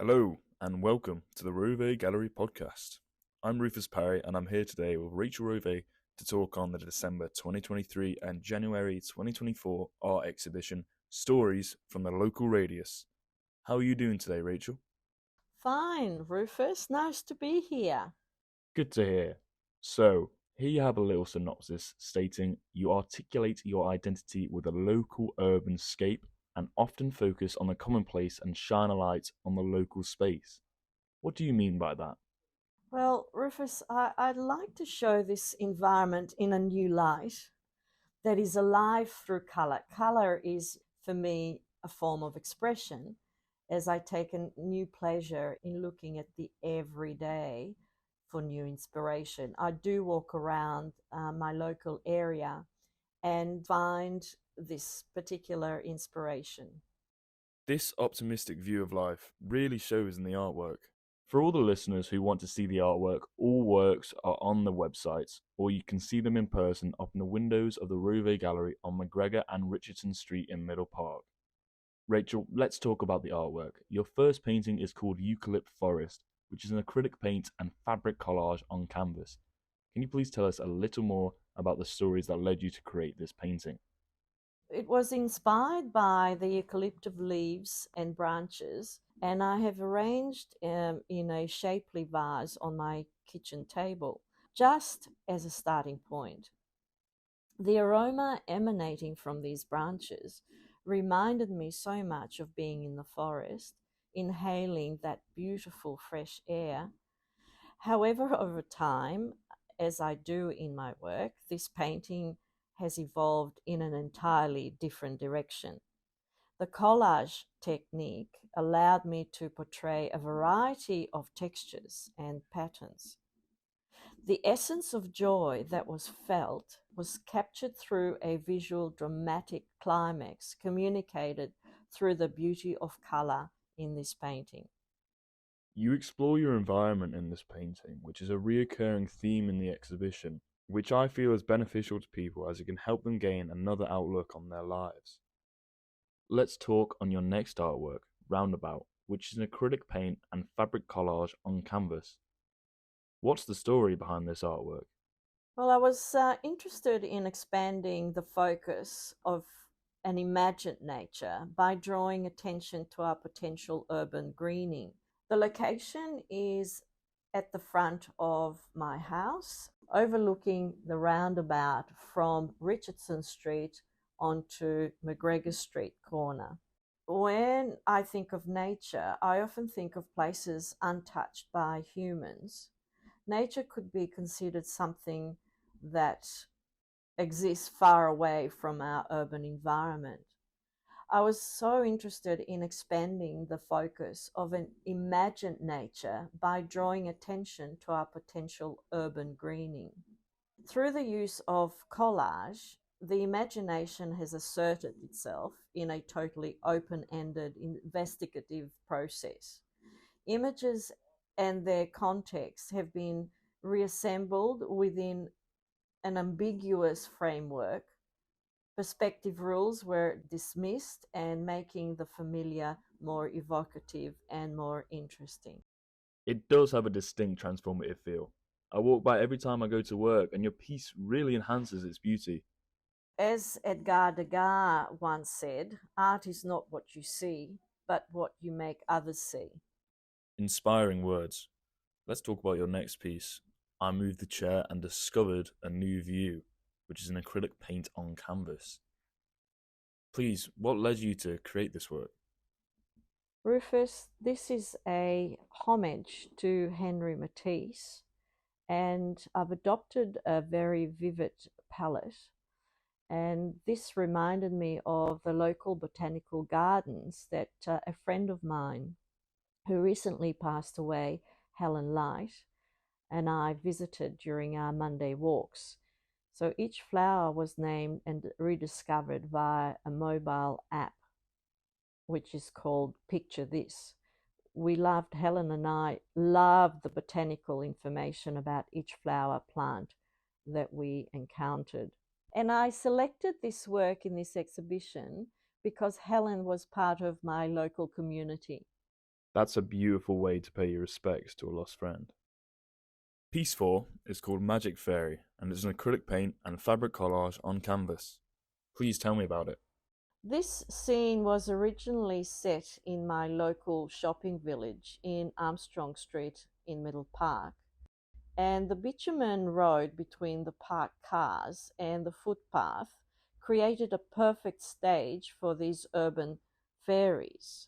Hello and welcome to the Rovay Podcast. I'm Rufus Parry and I'm here today with Rachel Rovay to talk on the December 2023 and January 2024 art exhibition Stories from the Local Radius. How are you doing today, Rachel? Fine, Rufus. Nice to be here. Good to hear. So, here you have a little synopsis stating you articulate your identity with a local urban scape and often focus on the commonplace and shine a light on the local space. What do you mean by that? Well, Rufus, I'd like to show this environment in a new light that is alive through colour. Colour is, for me, a form of expression as I take a new pleasure in looking at the everyday for new inspiration. I do walk around my local area and find this particular inspiration. This optimistic view of life really shows in the artwork. For all the listeners who want to see the artwork, all works are on the website, or you can see them in person up in the windows of the Rovay Gallery on McGregor and Richardson Street in Middle Park. Rachel, let's talk about the artwork. Your first painting is called Eucalypt Forest, which is an acrylic paint and fabric collage on canvas. Can you please tell us a little more about the stories that led you to create this painting? It was inspired by the eucalyptus leaves and branches, and I have arranged in a shapely vase on my kitchen table, just as a starting point. The aroma emanating from these branches reminded me so much of being in the forest, inhaling that beautiful fresh air. However, over time, as I do in my work, this painting has evolved in an entirely different direction. The collage technique allowed me to portray a variety of textures and patterns. The essence of joy that was felt was captured through a visual dramatic climax communicated through the beauty of colour in this painting. You explore your environment in this painting, which is a reoccurring theme in the exhibition, which I feel is beneficial to people as it can help them gain another outlook on their lives. Let's talk on your next artwork, Roundabout, which is an acrylic paint and fabric collage on canvas. What's the story behind this artwork? Well, I was interested in expanding the focus of an imagined nature by drawing attention to our potential urban greening. The location is at the front of my house, overlooking the roundabout from Richardson Street onto McGregor Street corner. When I think of nature, I often think of places untouched by humans. Nature could be considered something that exists far away from our urban environment. I was so interested in expanding the focus of an imagined nature by drawing attention to our potential urban greening. Through the use of collage, the imagination has asserted itself in a totally open-ended investigative process. Images and their context have been reassembled within an ambiguous framework. Perspective rules were dismissed and making the familiar more evocative and more interesting. It does have a distinct transformative feel. I walk by every time I go to work, and your piece really enhances its beauty. As Edgar Degas once said, art is not what you see, but what you make others see. Inspiring words. Let's talk about your next piece. I moved the chair and discovered a new view, which is an acrylic paint on canvas. Please, what led you to create this work? Rufus, this is a homage to Henry Matisse, and I've adopted a very vivid palette. And this reminded me of the local botanical gardens that a friend of mine who recently passed away, Helen Light, and I visited during our Monday walks. So each flower was named and rediscovered via a mobile app, which is called Picture This. Helen and I loved the botanical information about each flower plant that we encountered. And I selected this work in this exhibition because Helen was part of my local community. That's a beautiful way to pay your respects to a lost friend. Piece 4 is called Magic Fairy and is an acrylic paint and fabric collage on canvas. Please tell me about it. This scene was originally set in my local shopping village in Armstrong Street in Middle Park, and the bitumen road between the parked cars and the footpath created a perfect stage for these urban fairies.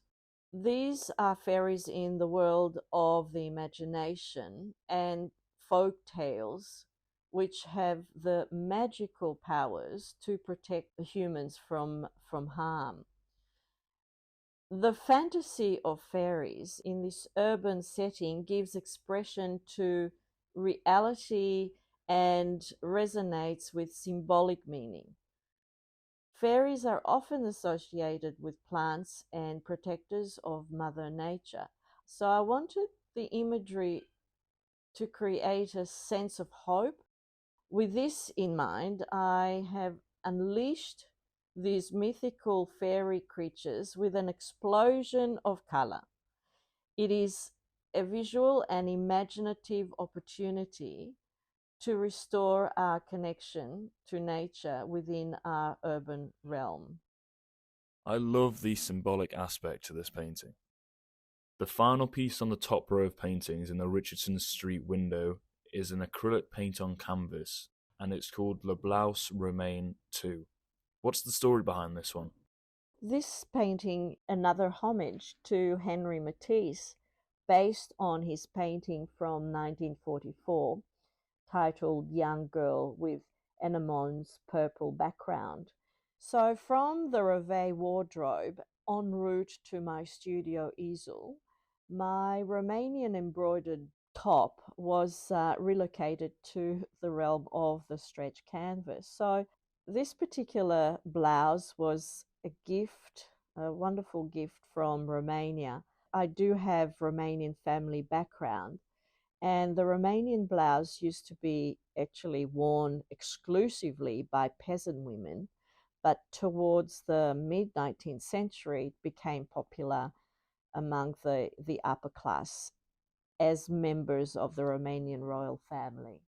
These are fairies in the world of the imagination and folk tales, which have the magical powers to protect the humans from harm. The fantasy of fairies in this urban setting gives expression to reality and resonates with symbolic meaning. Fairies are often associated with plants and protectors of Mother Nature. So I wanted the imagery to create a sense of hope. With this in mind, I have unleashed these mythical fairy creatures with an explosion of color. It is a visual and imaginative opportunity to restore our connection to nature within our urban realm. I love the symbolic aspect to this painting. The final piece on the top row of paintings in the Richardson Street window is an acrylic paint on canvas, and it's called the Blouse Romaine II. What's the story behind this one? This painting, another homage to Henry Matisse, based on his painting from 1944, titled Young Girl with Anemone's Purple Background. So, from the Rovay wardrobe en route to my studio easel, my Romanian embroidered top was relocated to the realm of the stretch canvas. So, this particular blouse was a gift, a wonderful gift from Romania. I do have Romanian family background, and the Romanian blouse used to be actually worn exclusively by peasant women, but towards the mid 19th century it became popular among the upper class as members of the Romanian royal family.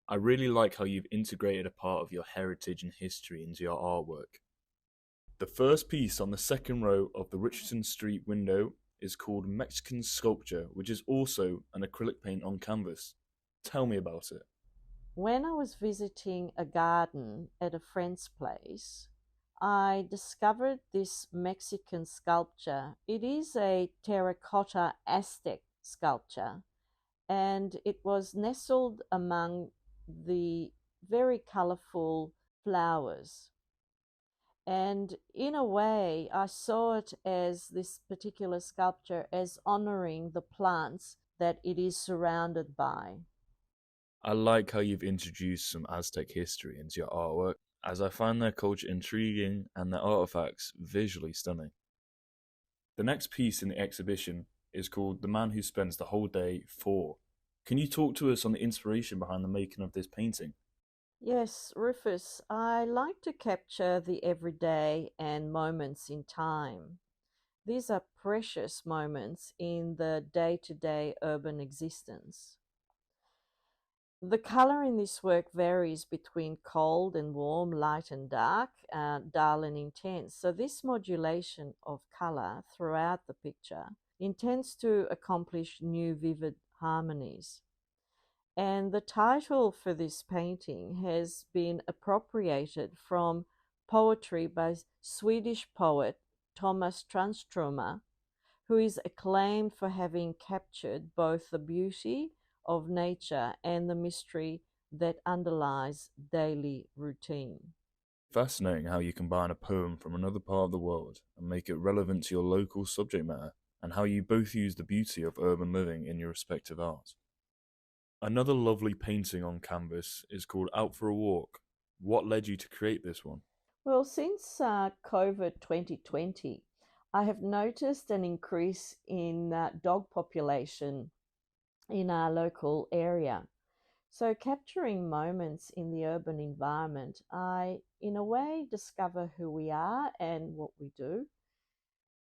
I really like how you've integrated a part of your heritage and history into your artwork. The first piece on the second row of the Richardson Street window is called Mexican Sculpture, which is also an acrylic paint on canvas. Tell me about it. When I was visiting a garden at a friend's place, I discovered this Mexican sculpture. It is a terracotta Aztec sculpture, and it was nestled among the very colorful flowers. And in a way, I saw it as this particular sculpture as honoring the plants that it is surrounded by. I like how you've introduced some Aztec history into your artwork, as I find their culture intriguing and their artifacts visually stunning. The next piece in the exhibition is called The Man Who Spends the Whole Day For. Can you talk to us on the inspiration behind the making of this painting? Yes, Rufus, I like to capture the everyday and moments in time. These are precious moments in the day to day urban existence. The color in this work varies between cold and warm, light and dark, dull and intense. So, this modulation of color throughout the picture intends to accomplish new vivid harmonies. And the title for this painting has been appropriated from poetry by Swedish poet Thomas Tranströmer, who is acclaimed for having captured both the beauty of nature and the mystery that underlies daily routine. Fascinating how you combine a poem from another part of the world and make it relevant to your local subject matter, and how you both use the beauty of urban living in your respective art. Another lovely painting on canvas is called Out for a Walk. What led you to create this one? Well, since COVID 2020, I have noticed an increase in dog population in our local area. So, capturing moments in the urban environment, I, in a way, discover who we are and what we do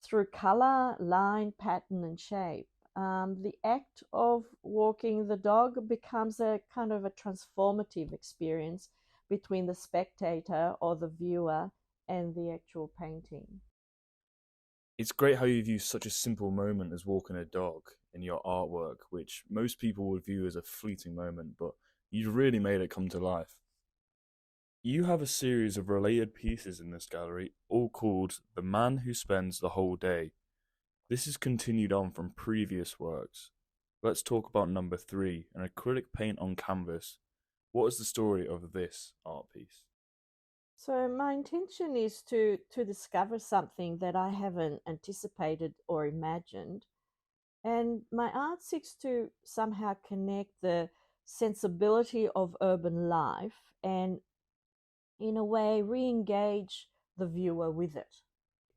through color, line, pattern, and shape. The act of walking the dog becomes a kind of a transformative experience between the spectator or the viewer and the actual painting. It's great how you've used such a simple moment as walking a dog in your artwork, which most people would view as a fleeting moment, but you've really made it come to life. You have a series of related pieces in this gallery, all called The Man Who Spends the Whole Day. This is continued on from previous works. Let's talk about number 3, an acrylic paint on canvas. What is the story of this art piece? So my intention is to discover something that I haven't anticipated or imagined. And my art seeks to somehow connect the sensibility of urban life and, in a way, re engage the viewer with it.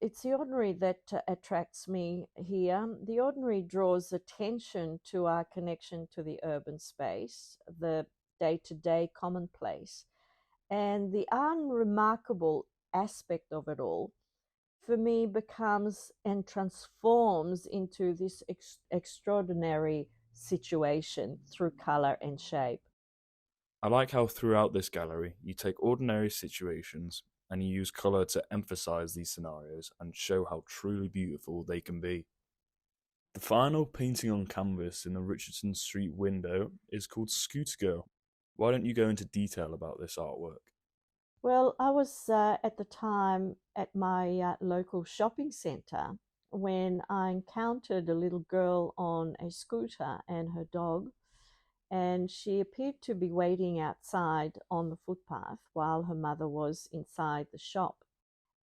It's the ordinary that attracts me here. The ordinary draws attention to our connection to the urban space, the day to day commonplace. And the unremarkable aspect of it all, for me, becomes and transforms into this extraordinary situation through color and shape. I like how throughout this gallery you take ordinary situations and you use colour to emphasise these scenarios and show how truly beautiful they can be. The final painting on canvas in the Richardson Street window is called Scooter Girl. Why don't you go into detail about this artwork? Well, I was at the time at my local shopping centre when I encountered a little girl on a scooter and her dog, and she appeared to be waiting outside on the footpath while her mother was inside the shop.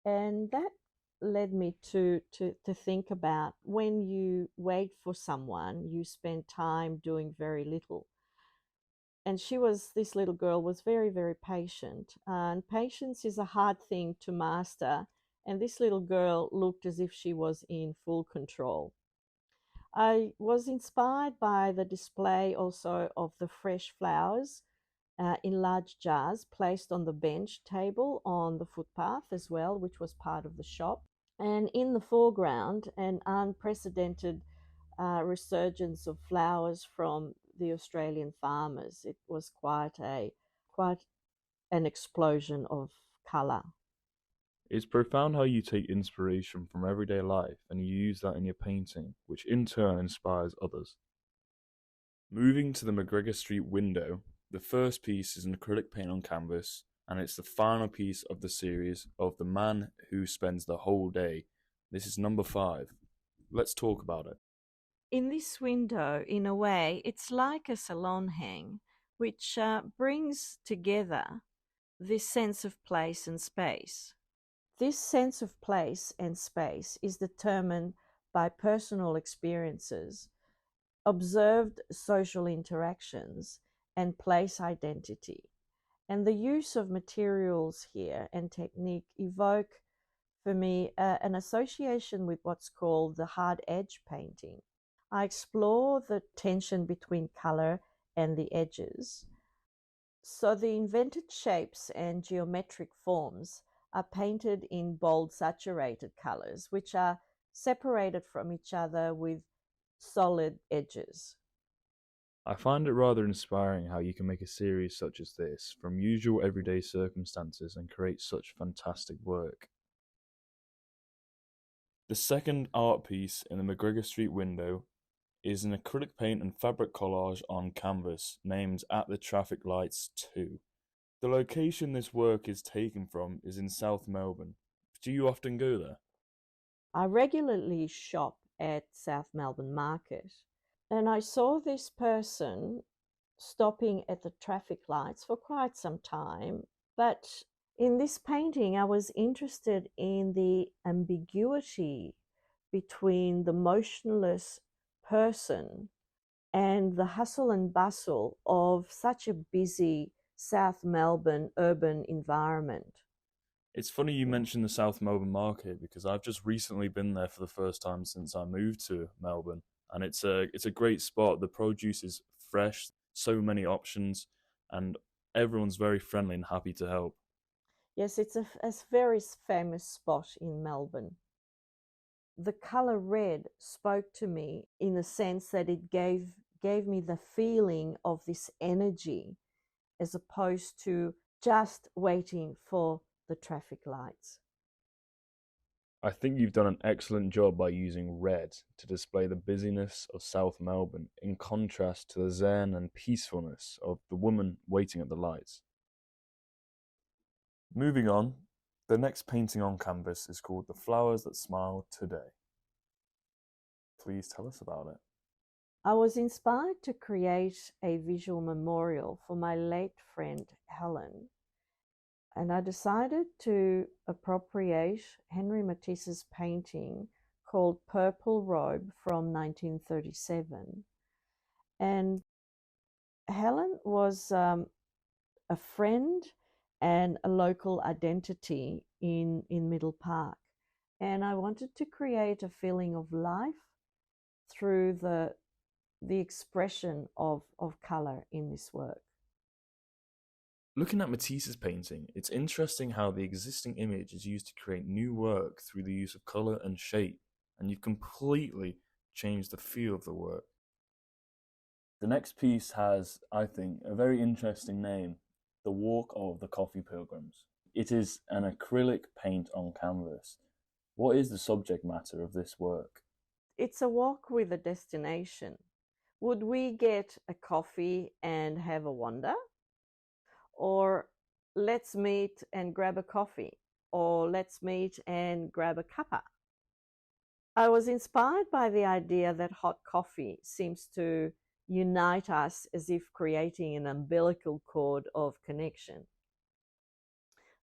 And that led me to think about, when you wait for someone, you spend time doing very little. And this little girl was very, very patient. And patience is a hard thing to master. And this little girl looked as if she was in full control. I was inspired by the display also of the fresh flowers in large jars placed on the bench table on the footpath as well, which was part of the shop. And in the foreground, an unprecedented resurgence of flowers from the Australian farmers. It was quite an explosion of colour. It's profound how you take inspiration from everyday life and you use that in your painting, which in turn inspires others. Moving to the McGregor Street window, the first piece is an acrylic paint on canvas, and it's the final piece of the series of The Man Who Spends the Whole Day. This is number 5. Let's talk about it. In this window, in a way, it's like a salon hang, which brings together this sense of place and space. This sense of place and space is determined by personal experiences, observed social interactions, and place identity. And the use of materials here and technique evoke, for me, an association with what's called the hard edge painting. I explore the tension between color and the edges. So the invented shapes and geometric forms are painted in bold saturated colors, which are separated from each other with solid edges. I find it rather inspiring how you can make a series such as this from usual everyday circumstances and create such fantastic work. The second art piece in the McGregor Street window is an acrylic paint and fabric collage on canvas named At the Traffic Lights 2. The location this work is taken from is in South Melbourne. Do you often go there? I regularly shop at South Melbourne Market, and I saw this person stopping at the traffic lights for quite some time. But in this painting, I was interested in the ambiguity between the motionless person and the hustle and bustle of such a busy South Melbourne urban environment. It's funny you mentioned the South Melbourne market because I've just recently been there for the first time since I moved to Melbourne, and it's a great spot. The produce is fresh, so many options, and everyone's very friendly and happy to help. Yes, it's a very famous spot in Melbourne. the color red spoke to me in the sense that it gave me the feeling of this energy as opposed to just waiting for the traffic lights. I think you've done an excellent job by using red to display the busyness of South Melbourne in contrast to the zen and peacefulness of the woman waiting at the lights. Moving on, the next painting on canvas is called The Flowers That Smile Today. Please tell us about it. I was inspired to create a visual memorial for my late friend Helen, and I decided to appropriate Henri Matisse's painting called Purple Robe from 1937. And Helen was a friend and a local identity in Middle Park. And I wanted to create a feeling of life through the expression of colour in this work. Looking at Matisse's painting, it's interesting how the existing image is used to create new work through the use of colour and shape, and you've completely changed the feel of the work. The next piece has, I think, a very interesting name, The Walk of the Coffee Pilgrims. It is an acrylic paint on canvas. What is the subject matter of this work? It's a walk with a destination. Would we get a coffee and have a wander? Or let's meet and grab a coffee? Or let's meet and grab a cuppa? I was inspired by the idea that hot coffee seems to unite us as if creating an umbilical cord of connection.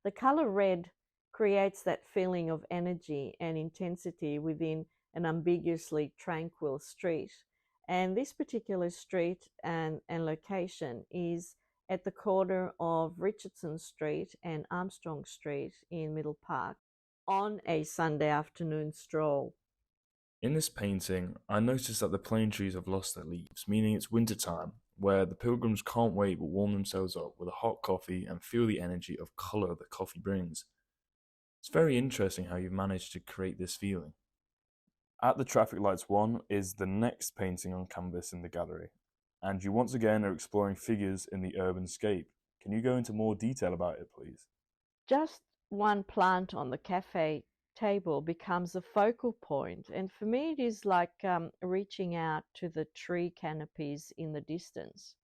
The color red creates that feeling of energy and intensity within an ambiguously tranquil street. And this particular street and location is at the corner of Richardson Street and Armstrong Street in Middle Park on a Sunday afternoon stroll. In this painting, I noticed that the plane trees have lost their leaves, meaning it's winter time, where the pilgrims can't wait but warm themselves up with a hot coffee and feel the energy of colour that coffee brings. It's very interesting how you've managed to create this feeling. At the Traffic Lights 1 is the next painting on canvas in the gallery, and you once again are exploring figures in the urban scape. Can you go into more detail about it, please? Just one plant on the cafe table becomes a focal point, and for me it is like reaching out to the tree canopies in the distance.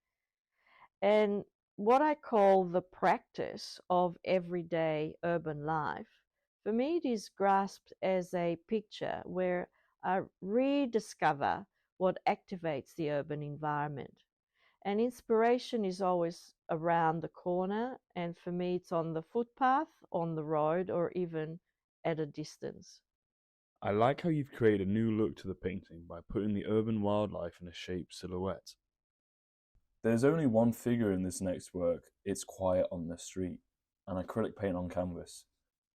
And what I call the practice of everyday urban life, for me it is grasped as a picture where I rediscover what activates the urban environment. And inspiration is always around the corner, and for me it's on the footpath, on the road, or even at a distance. I like how you've created a new look to the painting by putting the urban wildlife in a shaped silhouette. There's only one figure in this next work, It's Quiet on the Street, an acrylic paint on canvas.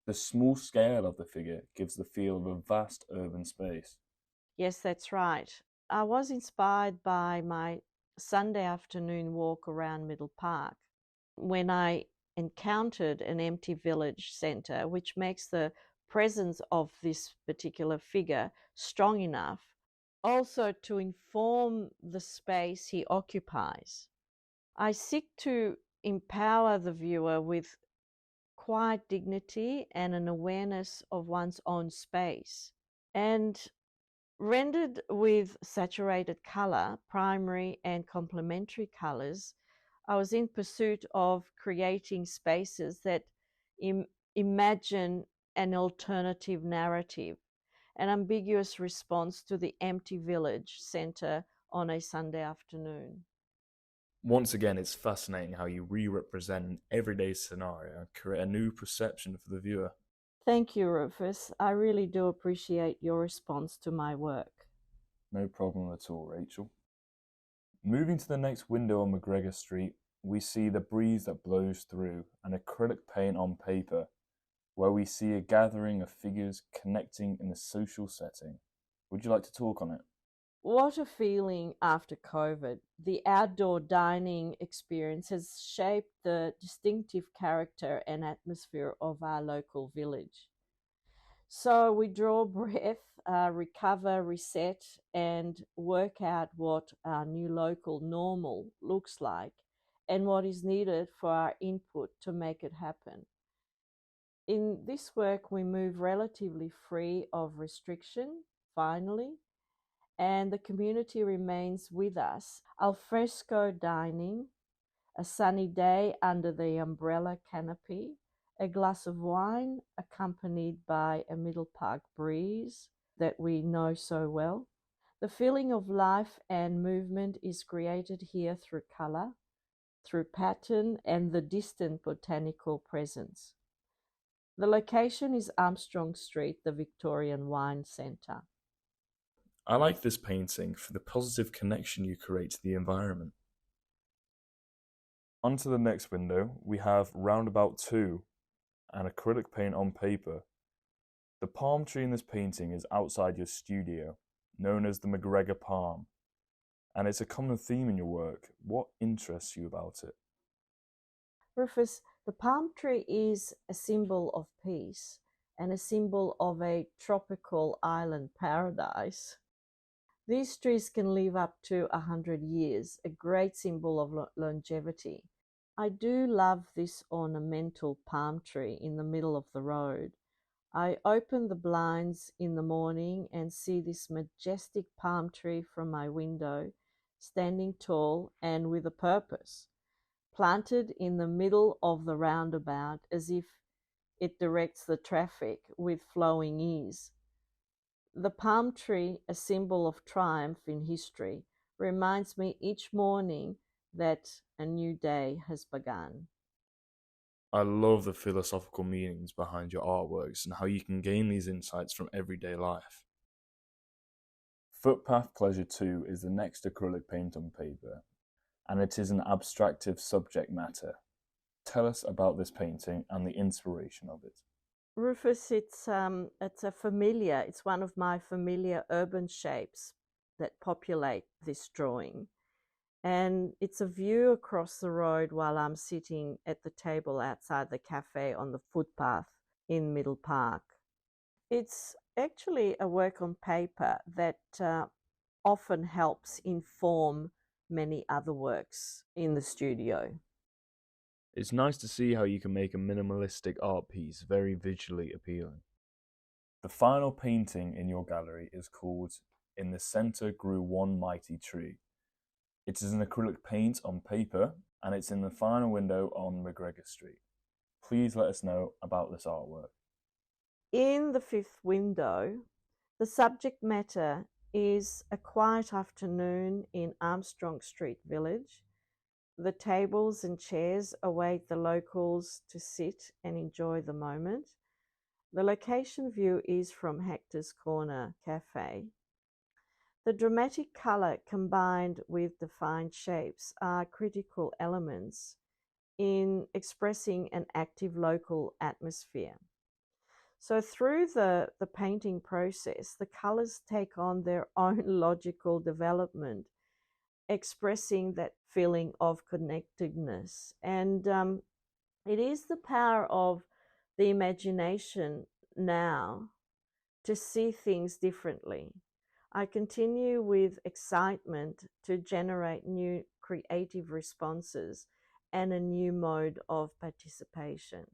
The small scale of the figure gives the feel of a vast urban space. Yes, that's right. I was inspired by my Sunday afternoon walk around Middle Park when I encountered an empty village centre, which makes the presence of this particular figure strong enough also to inform the space he occupies. I seek to empower the viewer with quiet dignity and an awareness of one's own space. And rendered with saturated color, primary and complementary colors, I was in pursuit of creating spaces that imagine an alternative narrative, an ambiguous response to the empty village centre on a Sunday afternoon. Once again, it's fascinating how you re-represent an everyday scenario and create a new perception for the viewer. Thank you, Rufus. I really do appreciate your response to my work. No problem at all, Rachel. Moving to the next window on McGregor Street, we see the breeze that blows through an acrylic paint on paper, where we see a gathering of figures connecting in a social setting. Would you like to talk on it? What a feeling after COVID. The outdoor dining experience has shaped the distinctive character and atmosphere of our local village. So we draw breath, recover, reset, and work out what our new local normal looks like and what is needed for our input to make it happen. In this work, we move relatively free of restriction, finally, and the community remains with us. Al fresco dining, a sunny day under the umbrella canopy, a glass of wine accompanied by a middle park breeze that we know so well. The feeling of life and movement is created here through colour, through pattern, and the distant botanical presence. The location is Armstrong Street, the Victorian Wine Centre. I like this painting for the positive connection you create to the environment. Onto the next window, we have Roundabout II, an acrylic paint on paper. The palm tree in this painting is outside your studio, known as the McGregor palm, and it's a common theme in your work. What interests you about it? Rufus, the palm tree is a symbol of peace and a symbol of a tropical island paradise. These trees can live up to 100 years, a great symbol of longevity. I do love this ornamental palm tree in the middle of the road. I open the blinds in the morning and see this majestic palm tree from my window, standing tall and with a purpose, planted in the middle of the roundabout as if it directs the traffic with flowing ease. The palm tree, a symbol of triumph in history, reminds me each morning that a new day has begun. I love the philosophical meanings behind your artworks and how you can gain these insights from everyday life. Footpath Pleasure II is the next acrylic paint on paper, and it is an abstractive subject matter. Tell us about this painting and the inspiration of it. Rufus, it's one of my familiar urban shapes that populate this drawing. And it's a view across the road while I'm sitting at the table outside the cafe on the footpath in Middle Park. It's actually a work on paper that often helps inform many other works in the studio. It's nice to see how you can make a minimalistic art piece very visually appealing. The final painting in your gallery is called In the Centre Grew One Mighty Tree. It is an acrylic paint on paper, and it's in the final window on McGregor Street. Please let us know about this artwork. In the fifth window, the subject matter is a quiet afternoon in Armstrong Street Village. The tables and chairs await the locals to sit and enjoy the moment. The location view is from Hector's Corner Cafe. The dramatic colour combined with defined shapes are critical elements in expressing an active local atmosphere. So through the painting process, the colours take on their own logical development, expressing that feeling of connectedness. And it is the power of the imagination now to see things differently. I continue with excitement to generate new creative responses and a new mode of participation.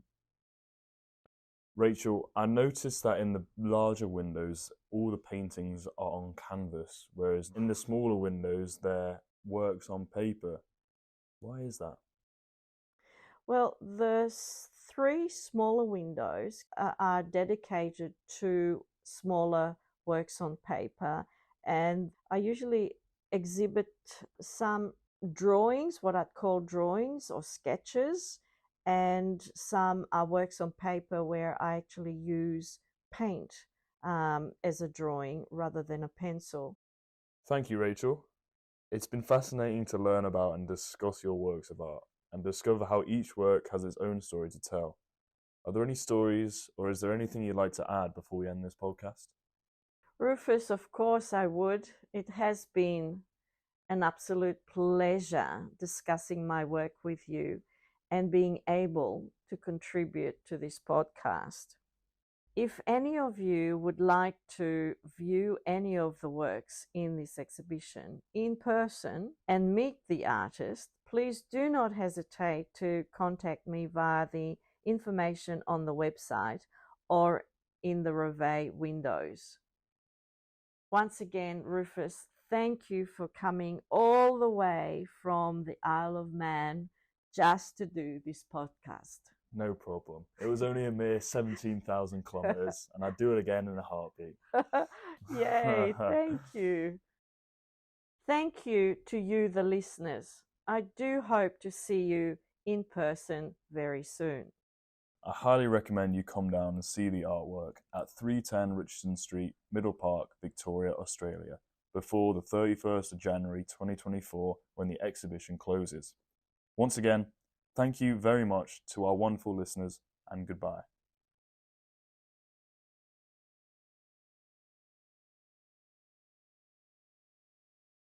Rachel, I noticed that in the larger windows, all the paintings are on canvas, whereas in the smaller windows, they're works on paper. Why is that? Well, the three smaller windows are dedicated to smaller works on paper, and I usually exhibit some drawings, what I'd call drawings or sketches, and some are works on paper where I actually use paint as a drawing rather than a pencil. Thank you, Rachel. It's been fascinating to learn about and discuss your works of art and discover how each work has its own story to tell. Are there any stories, or is there anything you'd like to add before we end this podcast? Rufus, of course I would. It has been an absolute pleasure discussing my work with you and being able to contribute to this podcast. If any of you would like to view any of the works in this exhibition in person and meet the artist, please do not hesitate to contact me via the information on the website or in the Rovay windows. Once again, Rufus, thank you for coming all the way from the Isle of Man just to do this podcast. No problem. It was only a mere 17,000 kilometers, and I'd do it again in a heartbeat. Yay, thank you. Thank you to you, the listeners. I do hope to see you in person very soon. I highly recommend you come down and see the artwork at 310 Richardson Street, Middle Park, Victoria, Australia, before the 31st of January 2024 when the exhibition closes. Once again, thank you very much to our wonderful listeners, and goodbye.